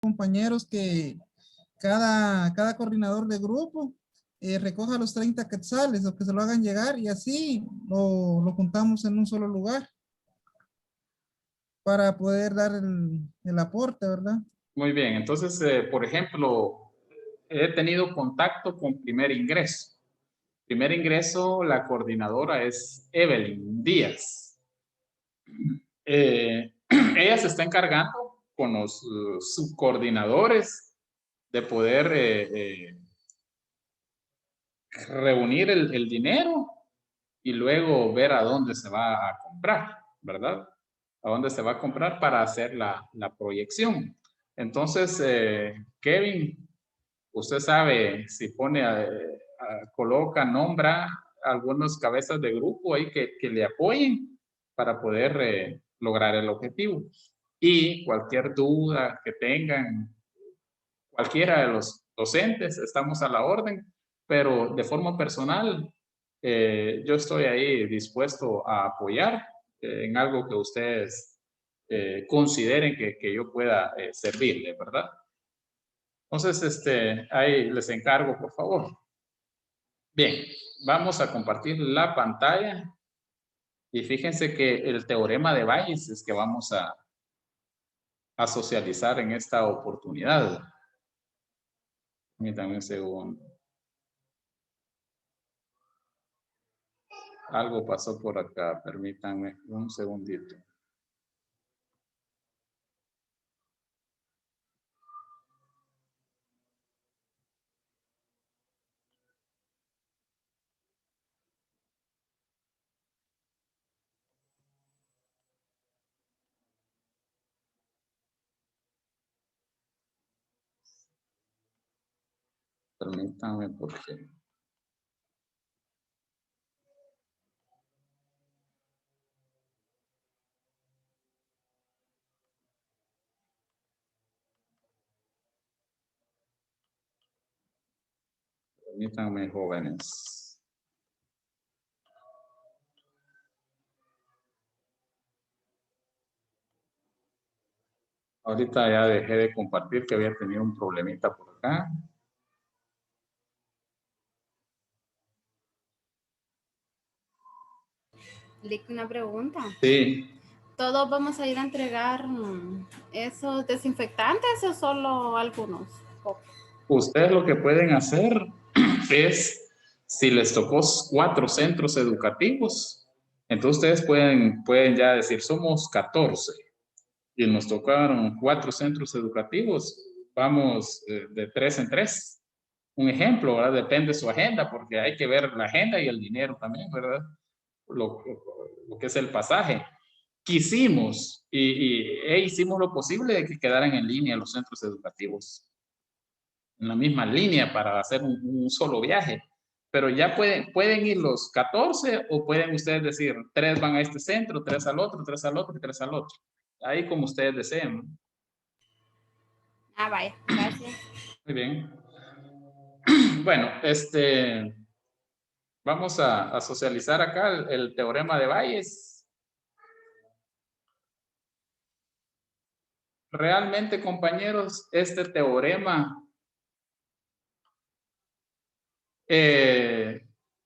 compañeros que cada coordinador de grupo recoja los 30 quetzales o que se lo hagan llegar y así lo juntamos en un solo lugar para poder dar el aporte, ¿verdad? Muy bien, entonces, por ejemplo, he tenido contacto con Primer Ingreso. Primer Ingreso, la coordinadora es Evelyn Díaz. Ella se está encargando con los subcoordinadores de poder reunir el dinero y luego ver a dónde se va a comprar, ¿verdad? A dónde se va a comprar para hacer la proyección. Entonces, Kevin, usted sabe si pone, coloca, nombra algunas cabezas de grupo ahí que le apoyen para poder lograr el objetivo. Y cualquier duda que tengan, cualquiera de los docentes, estamos a la orden, pero de forma personal, yo estoy ahí dispuesto a apoyar en algo que ustedes consideren que yo pueda servirle, ¿verdad? Entonces, ahí les encargo, por favor. Bien, vamos a compartir la pantalla y fíjense que el teorema de Bayes es que vamos a socializar en esta oportunidad. Permítanme un segundo. Algo pasó por acá, permítanme un segundito. Permítanme porque... Permítanme, jóvenes. Ahorita ya dejé de compartir que había tenido un problemita por acá. Una pregunta. Sí. ¿Todos vamos a ir a entregar esos desinfectantes o solo algunos? Ustedes lo que pueden hacer es, si les tocó 4 centros educativos, entonces ustedes pueden ya decir, somos 14 y nos tocaron 4 centros educativos, vamos de 3 en 3. Un ejemplo, ¿verdad? Depende de su agenda, porque hay que ver la agenda y el dinero también, ¿verdad? Lo que es el pasaje. Quisimos e hicimos lo posible de que quedaran en línea los centros educativos, en la misma línea para hacer un solo viaje. Pero ya pueden ir los 14 o pueden ustedes decir, 3 van a este centro, 3 al otro, 3 al otro y 3 al otro. Ahí como ustedes deseen. Ah, vaya, gracias. Muy bien. Bueno, vamos a socializar acá el teorema de Bayes. Realmente, compañeros, este teorema,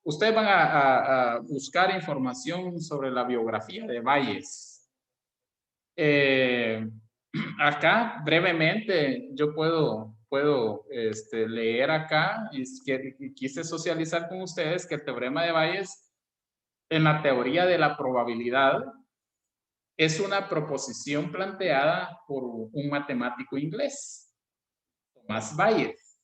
ustedes van a buscar información sobre la biografía de Bayes. Acá, brevemente, yo puedo leer acá y quise socializar con ustedes que el teorema de Bayes en la teoría de la probabilidad es una proposición planteada por un matemático inglés, Thomas Bayes.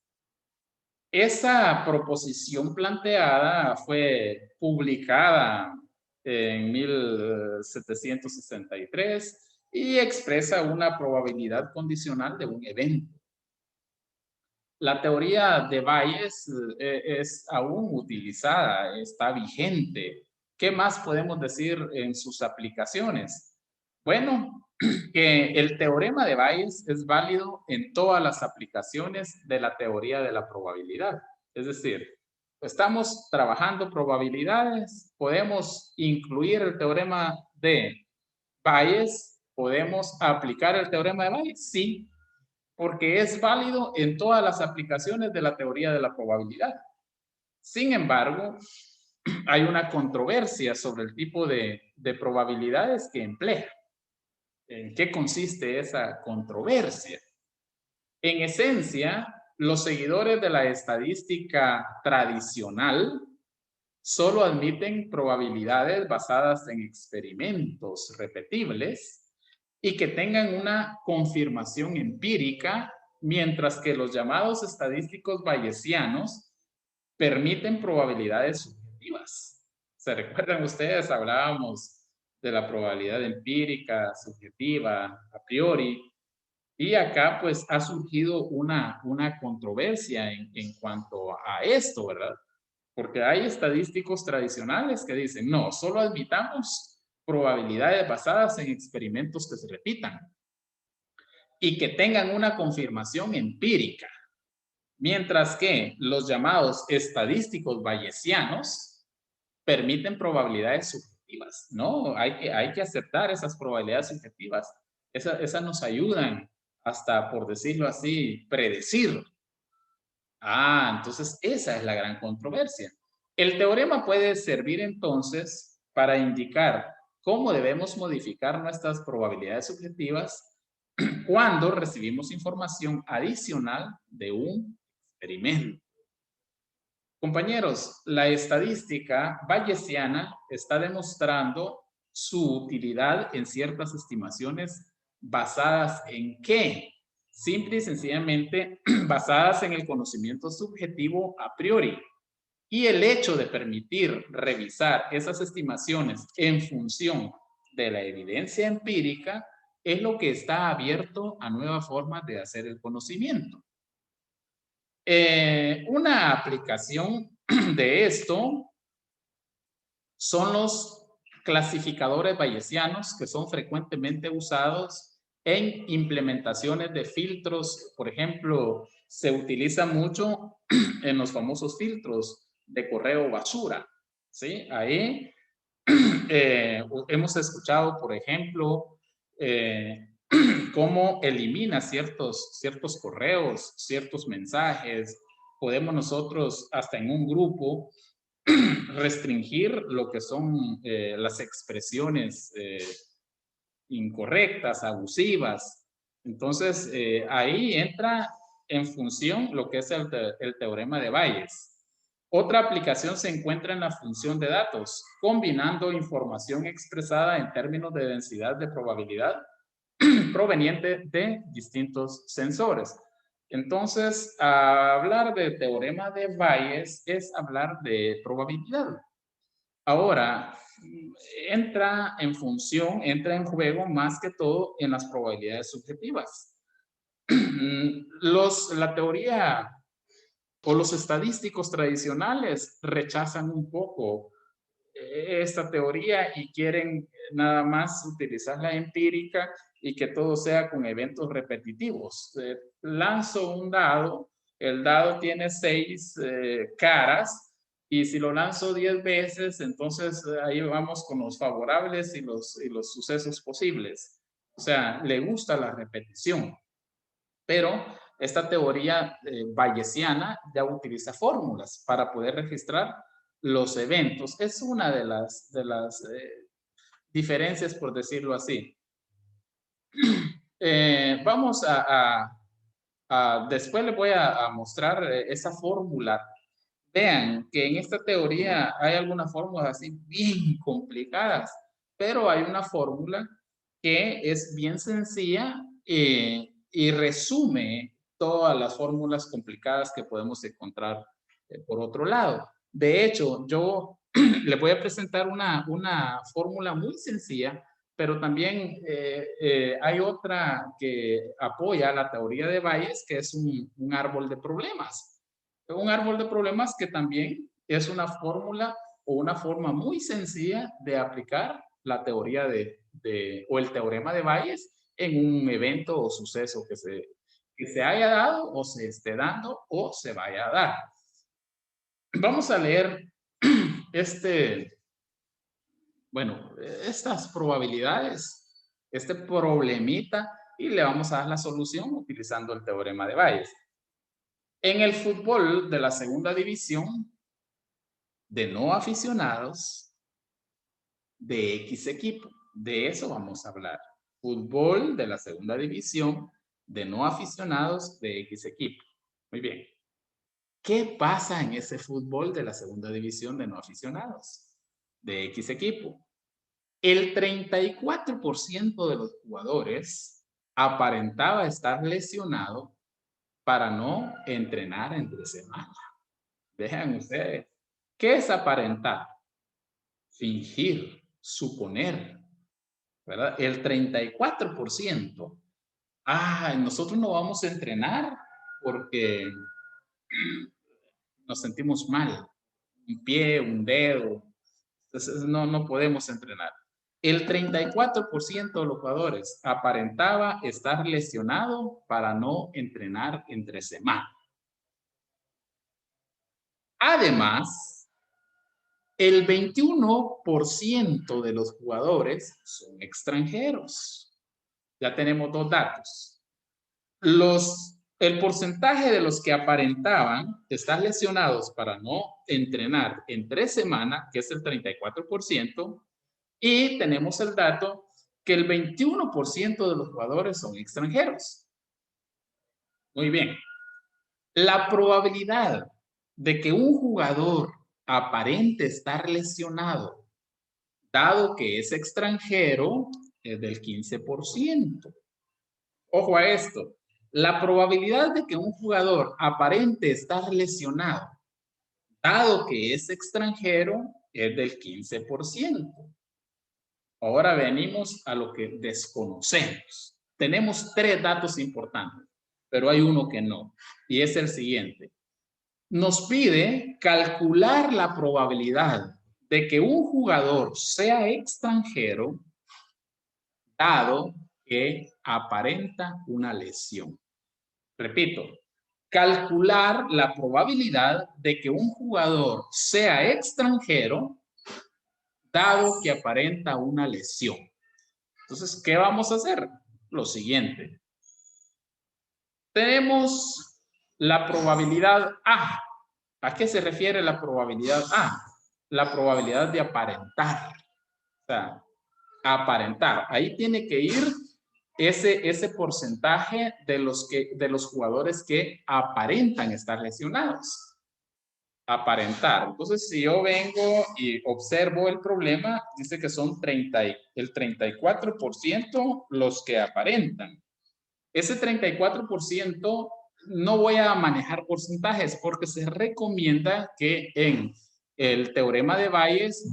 Esa proposición planteada fue publicada en 1763 y expresa una probabilidad condicional de un evento. La teoría de Bayes es aún utilizada, está vigente. ¿Qué más podemos decir en sus aplicaciones? Bueno, que el teorema de Bayes es válido en todas las aplicaciones de la teoría de la probabilidad. Es decir, estamos trabajando probabilidades, podemos incluir el teorema de Bayes, podemos aplicar el teorema de Bayes, sí. porque es válido en todas las aplicaciones de la teoría de la probabilidad. Sin embargo, hay una controversia sobre el tipo de probabilidades que emplea. ¿En qué consiste esa controversia? En esencia, los seguidores de la estadística tradicional solo admiten probabilidades basadas en experimentos repetibles y que tengan una confirmación empírica, mientras que los llamados estadísticos bayesianos permiten probabilidades subjetivas. ¿Se recuerdan ustedes? Hablábamos de la probabilidad empírica, subjetiva, a priori, y acá pues ha surgido una controversia en cuanto a esto, ¿verdad? Porque hay estadísticos tradicionales que dicen, no, solo admitamos probabilidades basadas en experimentos que se repitan y que tengan una confirmación empírica. Mientras que los llamados estadísticos bayesianos permiten probabilidades subjetivas, ¿no? Hay que aceptar esas probabilidades subjetivas. Esas nos ayudan hasta, por decirlo así, predecir. Entonces esa es la gran controversia. El teorema puede servir entonces para indicar cómo debemos modificar nuestras probabilidades subjetivas cuando recibimos información adicional de un experimento. Compañeros, la estadística bayesiana está demostrando su utilidad en ciertas estimaciones basadas en ¿qué? Simple y sencillamente basadas en el conocimiento subjetivo a priori. Y el hecho de permitir revisar esas estimaciones en función de la evidencia empírica es lo que está abierto a nuevas formas de hacer el conocimiento. Una aplicación de esto son los clasificadores bayesianos, que son frecuentemente usados en implementaciones de filtros. Por ejemplo, se utiliza mucho en los famosos filtros de correo basura, ¿sí? Ahí hemos escuchado, por ejemplo, cómo elimina ciertos correos, ciertos mensajes. Podemos nosotros, hasta en un grupo, restringir lo que son las expresiones incorrectas, abusivas. Entonces, ahí entra en función lo que es el teorema de Bayes. Otra aplicación se encuentra en la función de datos, combinando información expresada en términos de densidad de probabilidad proveniente de distintos sensores. Entonces, hablar de teorema de Bayes es hablar de probabilidad. Ahora, entra en juego más que todo en las probabilidades subjetivas. La teoría o los estadísticos tradicionales rechazan un poco esta teoría y quieren nada más utilizar la empírica y que todo sea con eventos repetitivos. Lanzo un dado, el dado tiene 6 caras y si lo lanzo 10 veces, entonces ahí vamos con los favorables y los sucesos posibles. O sea, le gusta la repetición. Pero esta teoría bayesiana ya utiliza fórmulas para poder registrar los eventos. Es una de las diferencias, por decirlo así. Vamos después les voy a mostrar esa fórmula. Vean que en esta teoría hay algunas fórmulas así bien complicadas, pero hay una fórmula que es bien sencilla y resume todas las fórmulas complicadas que podemos encontrar por otro lado. De hecho, yo les voy a presentar una fórmula muy sencilla, pero también hay otra que apoya la teoría de Bayes, que es un árbol de problemas. Un árbol de problemas que también es una fórmula o una forma muy sencilla de aplicar la teoría o el teorema de Bayes en un evento o suceso que se haya dado o se esté dando o se vaya a dar. Vamos a leer estas probabilidades, este problemita y le vamos a dar la solución utilizando el teorema de Bayes. En el fútbol de la segunda división, de no aficionados, de X equipo. De eso vamos a hablar. Fútbol de la segunda división, de no aficionados, de X equipo. Muy bien. ¿Qué pasa en ese fútbol de la segunda división de no aficionados, de X equipo? El 34% de los jugadores aparentaba estar lesionado para no entrenar entre semana. Vean ustedes, ¿qué es aparentar? Fingir, suponer, ¿verdad? El 34%. Nosotros no vamos a entrenar porque nos sentimos mal. Un pie, un dedo. Entonces no podemos entrenar. El 34% de los jugadores aparentaba estar lesionado para no entrenar entre semana. Además, el 21% de los jugadores son extranjeros. Ya tenemos dos datos. El porcentaje de los que aparentaban estar lesionados para no entrenar entre semana, que es el 34%, y tenemos el dato que el 21% de los jugadores son extranjeros. Muy bien. La probabilidad de que un jugador aparente estar lesionado, dado que es extranjero, es del 15%. Ojo a esto. La probabilidad de que un jugador aparente estar lesionado, dado que es extranjero, es del 15%. Ahora venimos a lo que desconocemos. Tenemos tres datos importantes, pero hay uno que no, y es el siguiente. Nos pide calcular la probabilidad de que un jugador sea extranjero, dado que aparenta una lesión. Repito, calcular la probabilidad de que un jugador sea extranjero, dado que aparenta una lesión. Entonces, ¿qué vamos a hacer? Lo siguiente. Tenemos la probabilidad A. ¿A qué se refiere la probabilidad A? La probabilidad de aparentar. O sea, aparentar. Ahí tiene que ir ese porcentaje de los jugadores que aparentan estar lesionados. Aparentar. Entonces, si yo vengo y observo el problema, dice que son el 34% los que aparentan. Ese 34% no voy a manejar porcentajes porque se recomienda que en el teorema de Bayes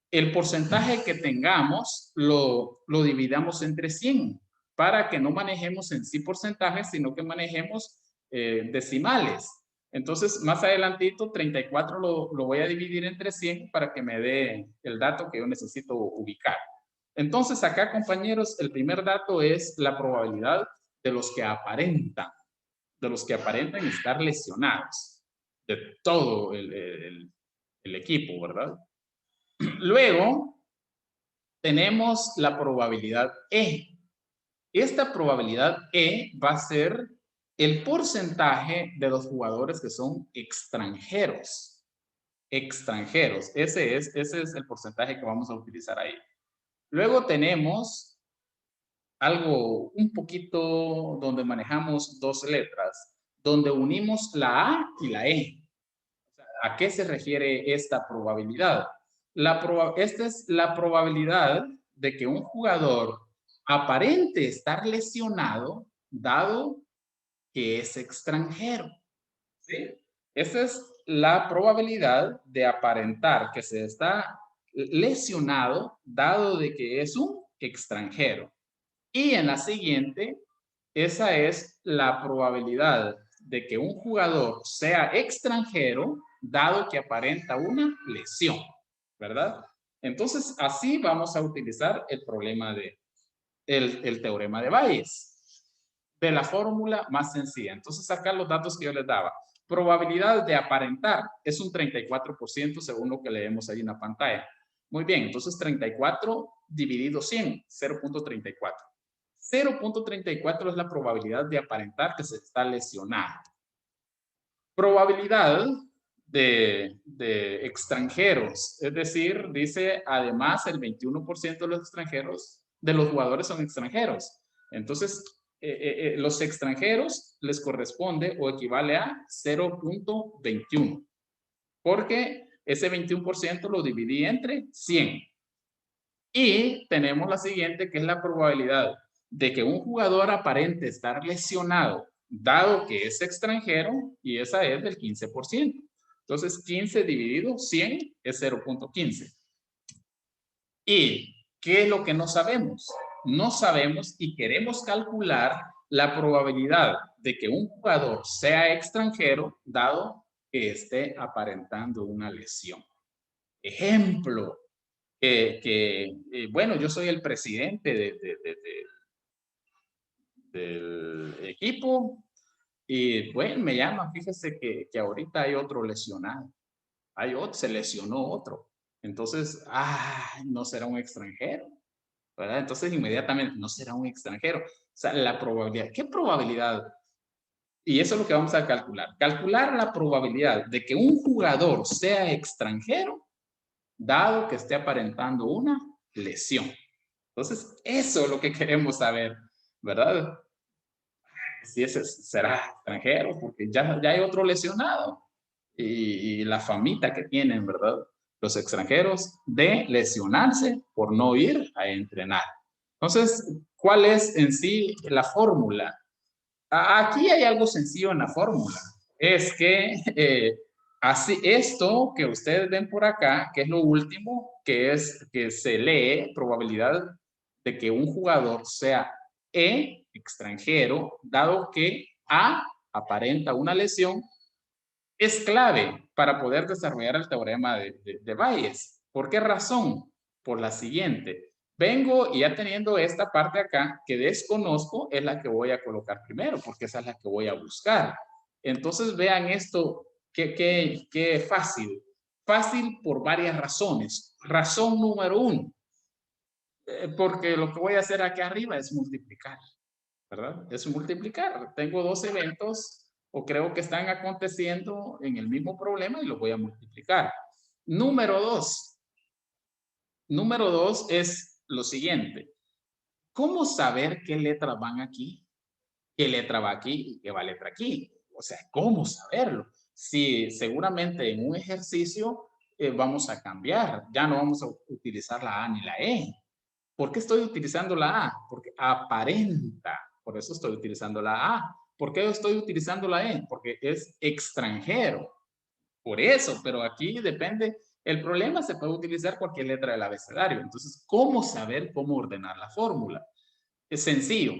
el porcentaje que tengamos lo dividamos entre 100 para que no manejemos en sí porcentajes, sino que manejemos decimales. Entonces, más adelantito, 34 lo voy a dividir entre 100 para que me dé el dato que yo necesito ubicar. Entonces, acá, compañeros, el primer dato es la probabilidad de los que aparentan estar lesionados, de todo el equipo, ¿verdad? Luego, tenemos la probabilidad E. Esta probabilidad E va a ser el porcentaje de los jugadores que son extranjeros. Extranjeros. Ese es el porcentaje que vamos a utilizar ahí. Luego tenemos algo un poquito donde manejamos dos letras, donde unimos la A y la E. ¿A qué se refiere esta probabilidad? Esta es la probabilidad de que un jugador aparente estar lesionado, dado que es extranjero. ¿Sí? Esa es la probabilidad de aparentar que se está lesionado, dado de que es un extranjero. Y en la siguiente, esa es la probabilidad de que un jugador sea extranjero, dado que aparenta una lesión, ¿verdad? Entonces, así vamos a utilizar el problema el teorema de Bayes, de la fórmula más sencilla. Entonces, acá los datos que yo les daba. Probabilidad de aparentar es un 34% según lo que leemos ahí en la pantalla. Muy bien, entonces 34 dividido 100, 0.34. 0.34 es la probabilidad de aparentar que se está lesionado. Probabilidad de extranjeros, es decir, dice además el 21% de los extranjeros, de los jugadores son extranjeros. Entonces, los extranjeros les corresponde o equivale a 0.21, porque ese 21% lo dividí entre 100. Y tenemos la siguiente, que es la probabilidad de que un jugador aparente estar lesionado, dado que es extranjero, y esa es del 15%. Entonces, 15 dividido 100 es 0.15. ¿Y qué es lo que no sabemos? No sabemos y queremos calcular la probabilidad de que un jugador sea extranjero, dado que esté aparentando una lesión. Ejemplo, bueno, yo soy el presidente del equipo y bueno, me llaman, fíjese que ahorita hay otro lesionado, hay otro, se lesionó otro, entonces, no será un extranjero, ¿verdad? Entonces inmediatamente, no será un extranjero, o sea, la probabilidad, ¿qué probabilidad? Y eso es lo que vamos a calcular la probabilidad de que un jugador sea extranjero, dado que esté aparentando una lesión. Entonces, eso es lo que queremos saber, ¿verdad? Si ese será extranjero, porque ya hay otro lesionado. Y la famita que tienen, ¿verdad? Los extranjeros de lesionarse por no ir a entrenar. Entonces, ¿cuál es en sí la fórmula? Aquí hay algo sencillo en la fórmula. Es que así esto que ustedes ven por acá, que es lo último, que se lee probabilidad de que un jugador sea extranjero, dado que A aparenta una lesión, es clave para poder desarrollar el teorema de Bayes. ¿Por qué razón? Por la siguiente. Vengo y ya teniendo esta parte acá que desconozco, es la que voy a colocar primero, porque esa es la que voy a buscar. Entonces vean esto, qué fácil. Fácil por varias razones. Razón número 1, porque lo que voy a hacer aquí arriba es multiplicar, ¿verdad? Es multiplicar. Tengo dos eventos o creo que están aconteciendo en el mismo problema y los voy a multiplicar. Número 2. Número 2 es lo siguiente. ¿Cómo saber qué letras van aquí? ¿Qué letra va aquí y qué va letra aquí? O sea, ¿cómo saberlo? Si seguramente en un ejercicio vamos a cambiar. Ya no vamos a utilizar la A ni la E. ¿Por qué estoy utilizando la A? Porque aparenta. Por eso estoy utilizando la A. ¿Por qué estoy utilizando la E? Porque es extranjero. Por eso, pero aquí depende. El problema se puede utilizar cualquier letra del abecedario. Entonces, ¿cómo saber cómo ordenar la fórmula? Es sencillo.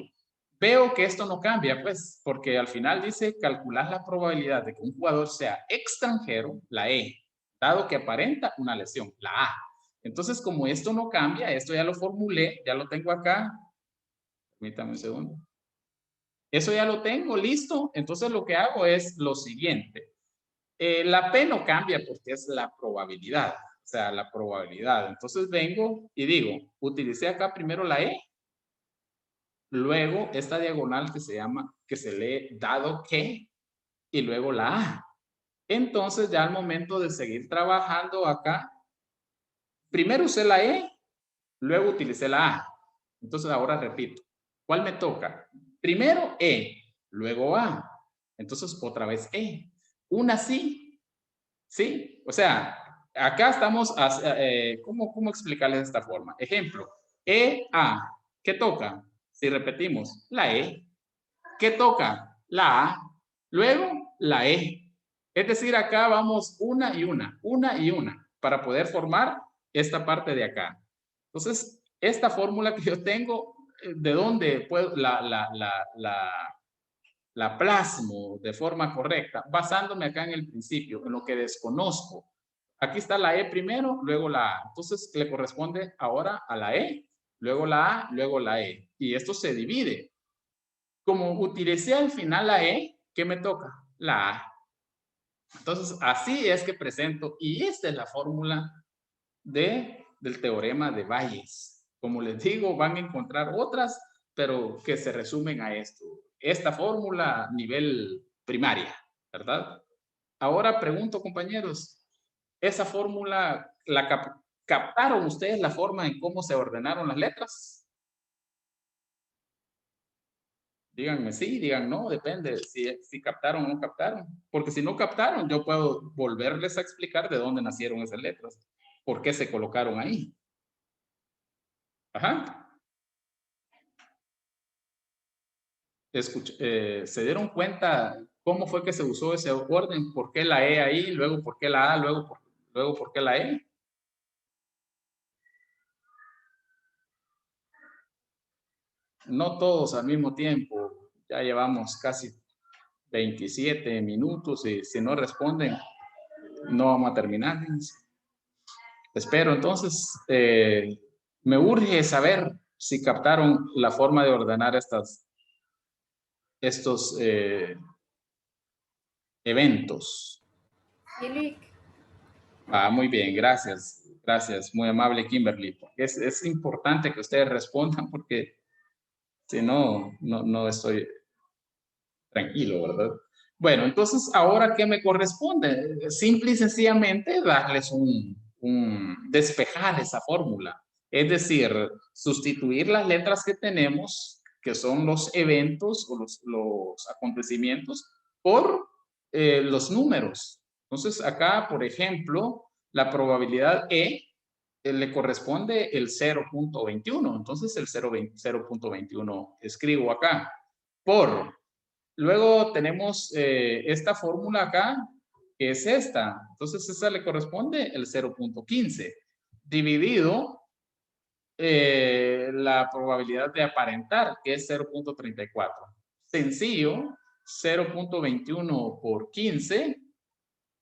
Veo que esto no cambia, pues, porque al final dice calcular la probabilidad de que un jugador sea extranjero, la E, dado que aparenta una lesión, la A. Entonces, como esto no cambia, esto ya lo formulé, ya lo tengo acá. Permítame un segundo. Eso ya lo tengo, listo. Entonces, lo que hago es lo siguiente. La P no cambia porque es la probabilidad, o sea, la probabilidad. Entonces, vengo y digo, utilicé acá primero la E, luego esta diagonal que se lee dado que, y luego la A. Entonces, ya al momento de seguir trabajando acá, primero usé la E, luego utilicé la A. Entonces, ahora repito. ¿Cuál me toca? Primero E, luego A. Entonces, otra vez E. Una sí, ¿sí? O sea, acá estamos, ¿cómo explicarles de esta forma? Ejemplo, E, A. ¿Qué toca? Si repetimos, la E. ¿Qué toca? La A. Luego, la E. Es decir, acá vamos una y una, para poder formar esta parte de acá. Entonces, esta fórmula que yo tengo, ¿de dónde puedo la plasmo de forma correcta? Basándome acá en el principio, en lo que desconozco. Aquí está la E primero, luego la A. Entonces, le corresponde ahora a la E, luego la A, luego la E. Y esto se divide. Como utilicé al final la E, ¿qué me toca? La A. Entonces, así es que presento, y esta es la fórmula del teorema de Bayes. Como les digo, van a encontrar otras pero que se resumen a esto. Esta fórmula nivel primaria, ¿verdad? Ahora pregunto, compañeros, ¿esa fórmula la captaron ustedes la forma en cómo se ordenaron las letras? Díganme sí, digan no, depende si captaron o no captaron. Porque si no captaron, yo puedo volverles a explicar de dónde nacieron esas letras. ¿Por qué se colocaron ahí? Ajá. ¿Se dieron cuenta cómo fue que se usó ese orden? ¿Por qué la E ahí? Luego, ¿por qué la A? Luego, ¿por qué la E? No todos al mismo tiempo. Ya llevamos casi 27 minutos y si no responden, no vamos a terminar. Espero entonces, me urge saber si captaron la forma de ordenar estos eventos. Muy bien, gracias. Gracias, muy amable Kimberly. Es importante que ustedes respondan porque si no, no estoy tranquilo, ¿verdad? Bueno, entonces, ¿ahora qué me corresponde? Simple y sencillamente darles despejar esa fórmula. Es decir, sustituir las letras que tenemos, que son los eventos o los acontecimientos, por los números. Entonces, acá, por ejemplo, la probabilidad E le corresponde el 0.21. Entonces, el 0.21 escribo acá. Luego tenemos esta fórmula acá, que es esta. Entonces, esa le corresponde el 0.15. Dividido la probabilidad de aparentar, que es 0.34. Sencillo, 0.21 por 15.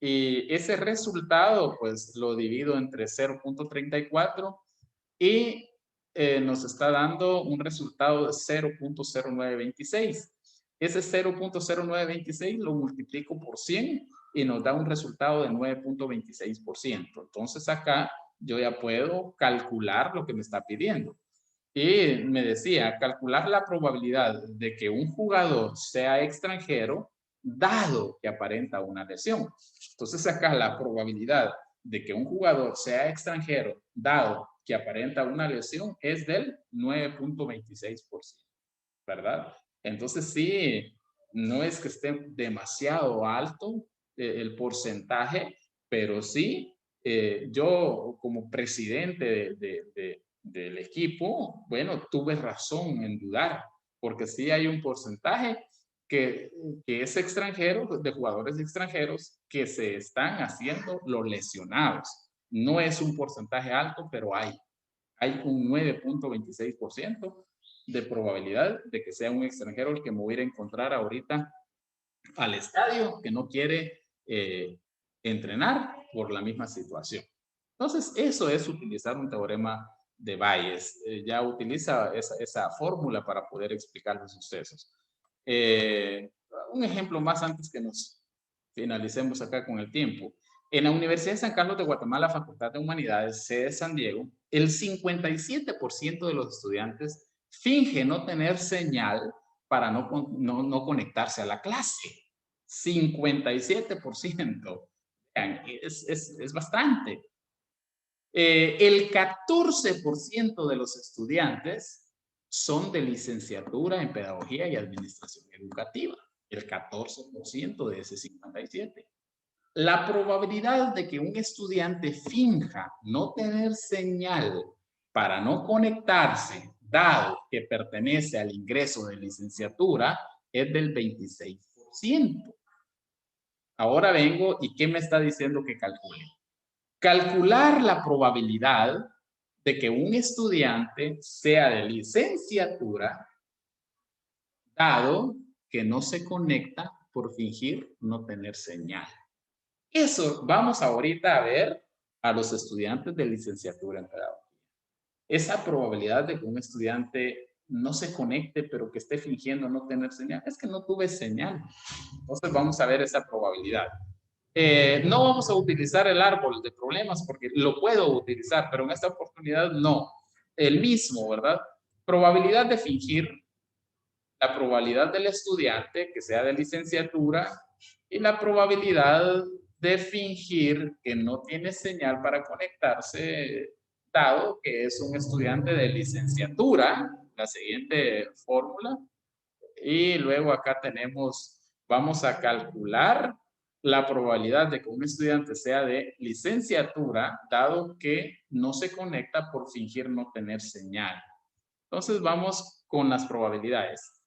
Y ese resultado, pues, lo divido entre 0.34 y nos está dando un resultado de 0.0926. Ese 0.0926 lo multiplico por 100 y nos da un resultado de 9.26%. Entonces acá yo ya puedo calcular lo que me está pidiendo. Y me decía, calcular la probabilidad de que un jugador sea extranjero dado que aparenta una lesión. Entonces acá la probabilidad de que un jugador sea extranjero dado que aparenta una lesión es del 9.26%, ¿verdad? Entonces sí, no es que esté demasiado alto el porcentaje, pero sí, yo como presidente del equipo, bueno, tuve razón en dudar, porque sí hay un porcentaje que es extranjero, de jugadores extranjeros que se están haciendo los lesionados. No es un porcentaje alto, pero hay un 9.26% de probabilidad de que sea un extranjero el que me voy a encontrar ahorita al estadio que no quiere entrenar por la misma situación. Entonces, eso es utilizar un teorema de Bayes. Ya utiliza esa fórmula para poder explicar los sucesos. Un ejemplo más antes que nos finalicemos acá con el tiempo. En la Universidad de San Carlos de Guatemala, Facultad de Humanidades, sede de San Diego, el 57% de los estudiantes finge no tener señal para no conectarse a la clase. 57%. Es bastante. El 14% de los estudiantes son de licenciatura en Pedagogía y Administración Educativa. El 14% de ese 57%. La probabilidad de que un estudiante finja no tener señal para no conectarse, dado que pertenece al ingreso de licenciatura, es del 26%. Ahora vengo y ¿qué me está diciendo que calcule? Calcular la probabilidad de que un estudiante sea de licenciatura, dado que no se conecta por fingir no tener señal. Eso vamos ahorita a ver a los estudiantes de licenciatura en pedagogía. Esa probabilidad de que un estudiante no se conecte, pero que esté fingiendo no tener señal, es que no tuve señal. Entonces vamos a ver esa probabilidad. No vamos a utilizar el árbol de problemas porque lo puedo utilizar, pero en esta oportunidad no. El mismo, ¿verdad? Probabilidad de fingir la probabilidad del estudiante que sea de licenciatura y la probabilidad de fingir que no tiene señal para conectarse, dado que es un estudiante de licenciatura, la siguiente fórmula. Y luego acá tenemos, vamos a calcular la probabilidad de que un estudiante sea de licenciatura, dado que no se conecta por fingir no tener señal. Entonces vamos con las probabilidades.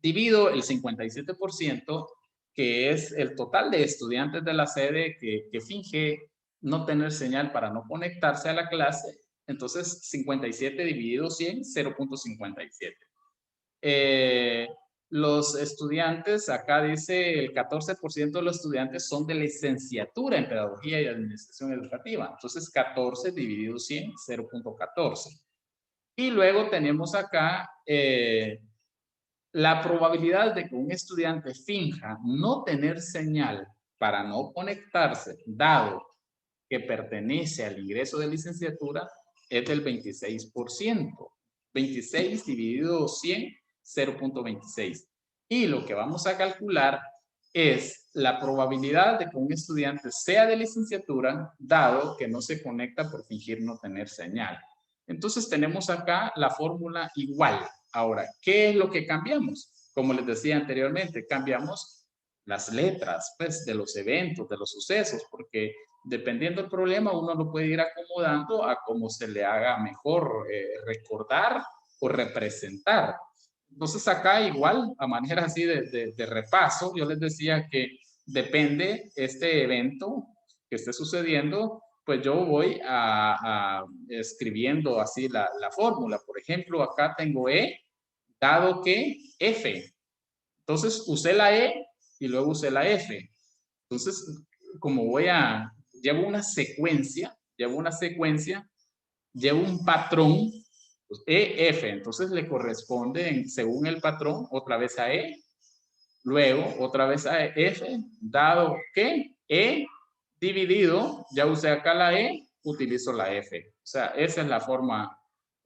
Divido el 57%, que es el total de estudiantes de la sede que finge no tener señal para no conectarse a la clase. Entonces 57 dividido 100, 0.57. Los estudiantes, acá dice el 14% de los estudiantes son de licenciatura en pedagogía y administración educativa. Entonces 14 dividido 100, 0.14. Y luego tenemos acá la probabilidad de que un estudiante finja no tener señal para no conectarse, dado que pertenece al ingreso de licenciatura, es del 26%. 26 dividido 100, 0.26. Y lo que vamos a calcular es la probabilidad de que un estudiante sea de licenciatura, dado que no se conecta por fingir no tener señal. Entonces tenemos acá la fórmula igual. Ahora, ¿qué es lo que cambiamos? Como les decía anteriormente, cambiamos las letras, pues, de los eventos, de los sucesos, porque dependiendo del problema, uno lo puede ir acomodando a cómo se le haga mejor recordar o representar. Entonces acá igual, a manera así de repaso, yo les decía que depende este evento que esté sucediendo, pues yo voy a escribiendo así la fórmula. Por ejemplo, acá tengo E, dado que F. Entonces usé la E y luego usé la F. Entonces, como llevo una secuencia, llevo un patrón, pues EF, entonces le corresponde, según el patrón, otra vez a E, luego otra vez a F, dado que E dividido, ya usé acá la E, utilizo la F. O sea, esa es la forma,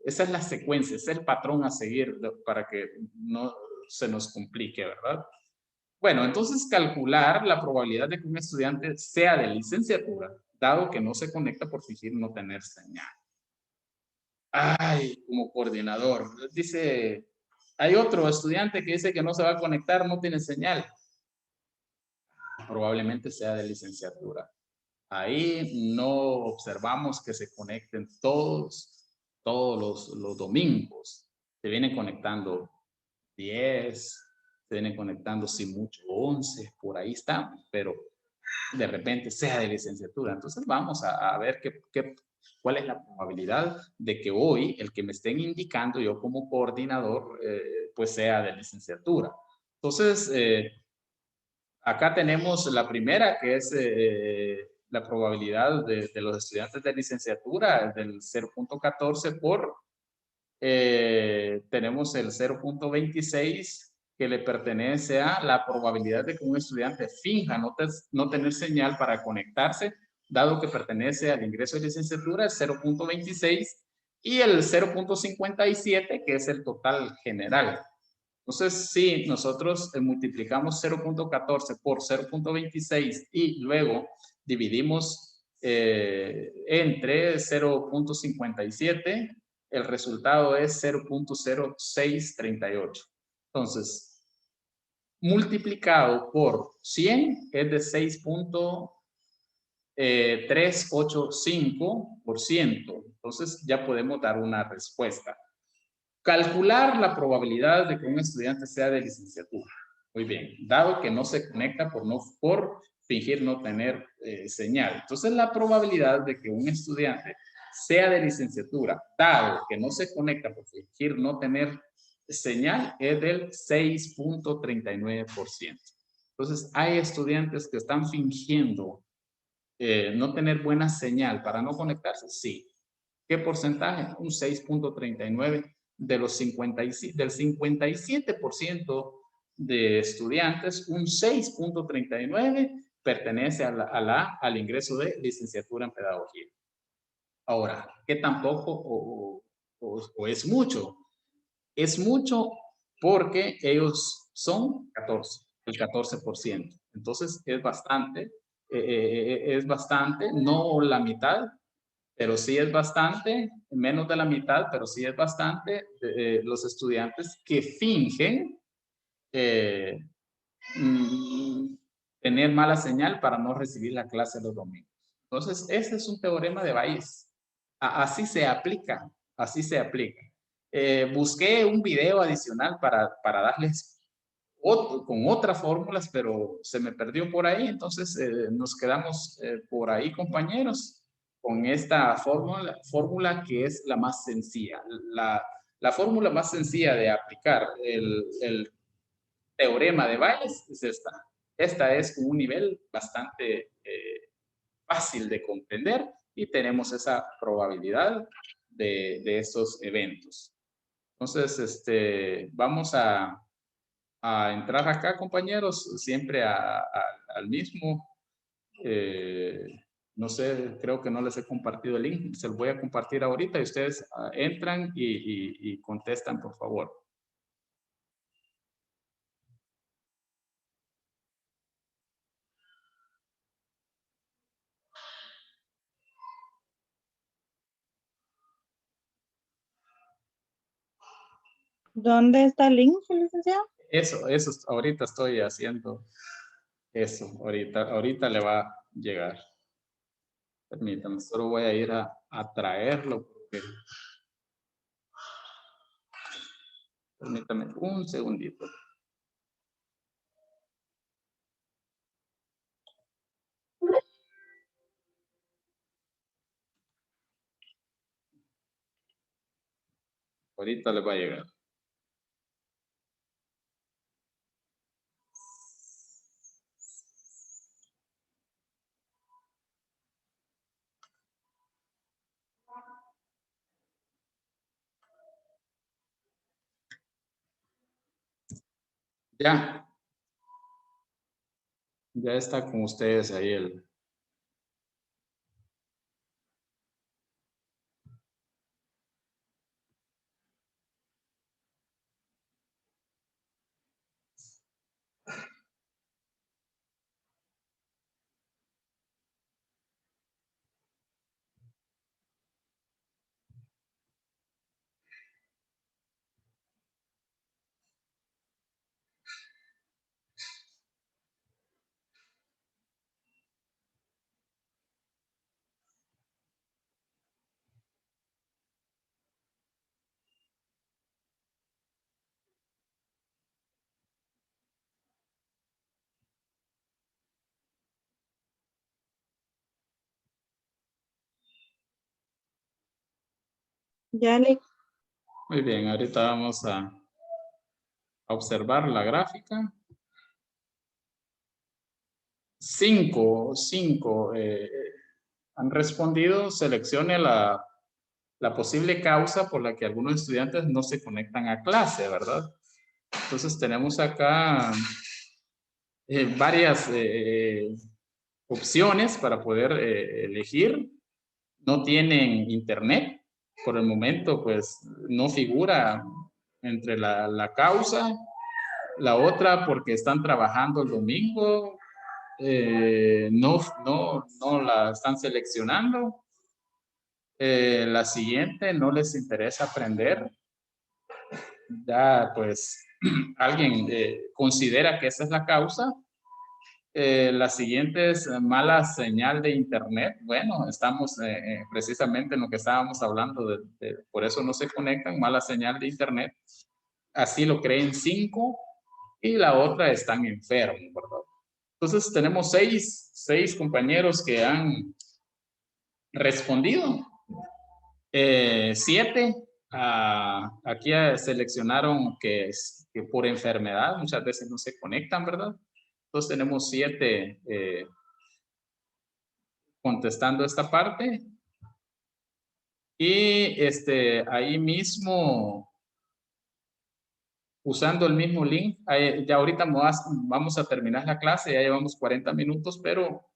esa es la secuencia, ese es el patrón a seguir para que no se nos complique, ¿verdad? Bueno, entonces calcular la probabilidad de que un estudiante sea de licenciatura, dado que no se conecta por fingir no tener señal. Ay, como coordinador, dice, hay otro estudiante que dice que no se va a conectar, no tiene señal. Probablemente sea de licenciatura. Ahí no observamos que se conecten todos los domingos. Se vienen conectando 10, se vienen conectando sin mucho 11, por ahí está, pero de repente sea de licenciatura. Entonces vamos a ver cuál es la probabilidad de que hoy el que me estén indicando yo como coordinador pues sea de licenciatura. Entonces acá tenemos la primera, que es la probabilidad de los estudiantes de licenciatura del 0.14 por tenemos el 0.26 que le pertenece a la probabilidad de que un estudiante finja no tener señal para conectarse, dado que pertenece al ingreso de licenciatura, el 0.26, y el 0.57, que es el total general. Entonces, si nosotros multiplicamos 0.14 por 0.26 y luego dividimos entre 0.57, el resultado es 0.0638. Entonces, multiplicado por 100 es de 6.385%. Entonces, ya podemos dar una respuesta. Calcular la probabilidad de que un estudiante sea de licenciatura. Muy bien, dado que no se conecta por fingir no tener señal. Entonces, la probabilidad de que un estudiante sea de licenciatura, dado que no se conecta por fingir no tener señal, es del 6.39%. Entonces, hay estudiantes que están fingiendo no tener buena señal para no conectarse. Sí. ¿Qué porcentaje? Un 6.39% del 57% de estudiantes, un 6.39% pertenece al ingreso de licenciatura en pedagogía. Ahora, ¿qué tampoco o es mucho? Es mucho porque ellos son 14, el 14%. Entonces es bastante, no la mitad, pero sí es bastante, menos de la mitad, pero sí es bastante los estudiantes que fingen tener mala señal para no recibir la clase los domingos. Entonces, ese es un teorema de Bayes. Así se aplica, así se aplica. Busqué un video adicional para darles con otras fórmulas, pero se me perdió por ahí, entonces nos quedamos por ahí, compañeros, con esta fórmula que es la más sencilla. La fórmula más sencilla de aplicar el teorema de Bayes es esta. Esta es un nivel bastante fácil de comprender y tenemos esa probabilidad de estos eventos. Entonces, vamos a entrar acá, compañeros, siempre al mismo. No sé, creo que no les he compartido el link. Se lo voy a compartir ahorita y ustedes entran y contestan, por favor. ¿Dónde está el link, licenciado? Eso, ahorita estoy haciendo eso. Ahorita le va a llegar. Permítame, solo voy a ir a traerlo porque... Permítame un segundito. Ahorita le va a llegar. Ya. Ya está con ustedes ahí el... Ya le... Muy bien, ahorita vamos a observar la gráfica. 5 han respondido. Seleccione la posible causa por la que algunos estudiantes no se conectan a clase, ¿verdad? Entonces tenemos acá varias opciones para poder elegir. No tienen internet. Por el momento, pues, no figura entre la causa. La otra, porque están trabajando el domingo. No la están seleccionando. La siguiente, no les interesa aprender. Ya, pues, alguien considera que esa es la causa. La siguiente es mala señal de internet. Bueno, estamos precisamente en lo que estábamos hablando, por eso no se conectan, mala señal de internet. Así lo creen 5 y la otra están enfermos, ¿verdad? Entonces tenemos 6 compañeros que han respondido. 7 aquí seleccionaron que por enfermedad muchas veces no se conectan, ¿verdad? Entonces tenemos 7 contestando esta parte. Y ahí mismo, usando el mismo link, ya ahorita vamos a terminar la clase, ya llevamos 40 minutos, pero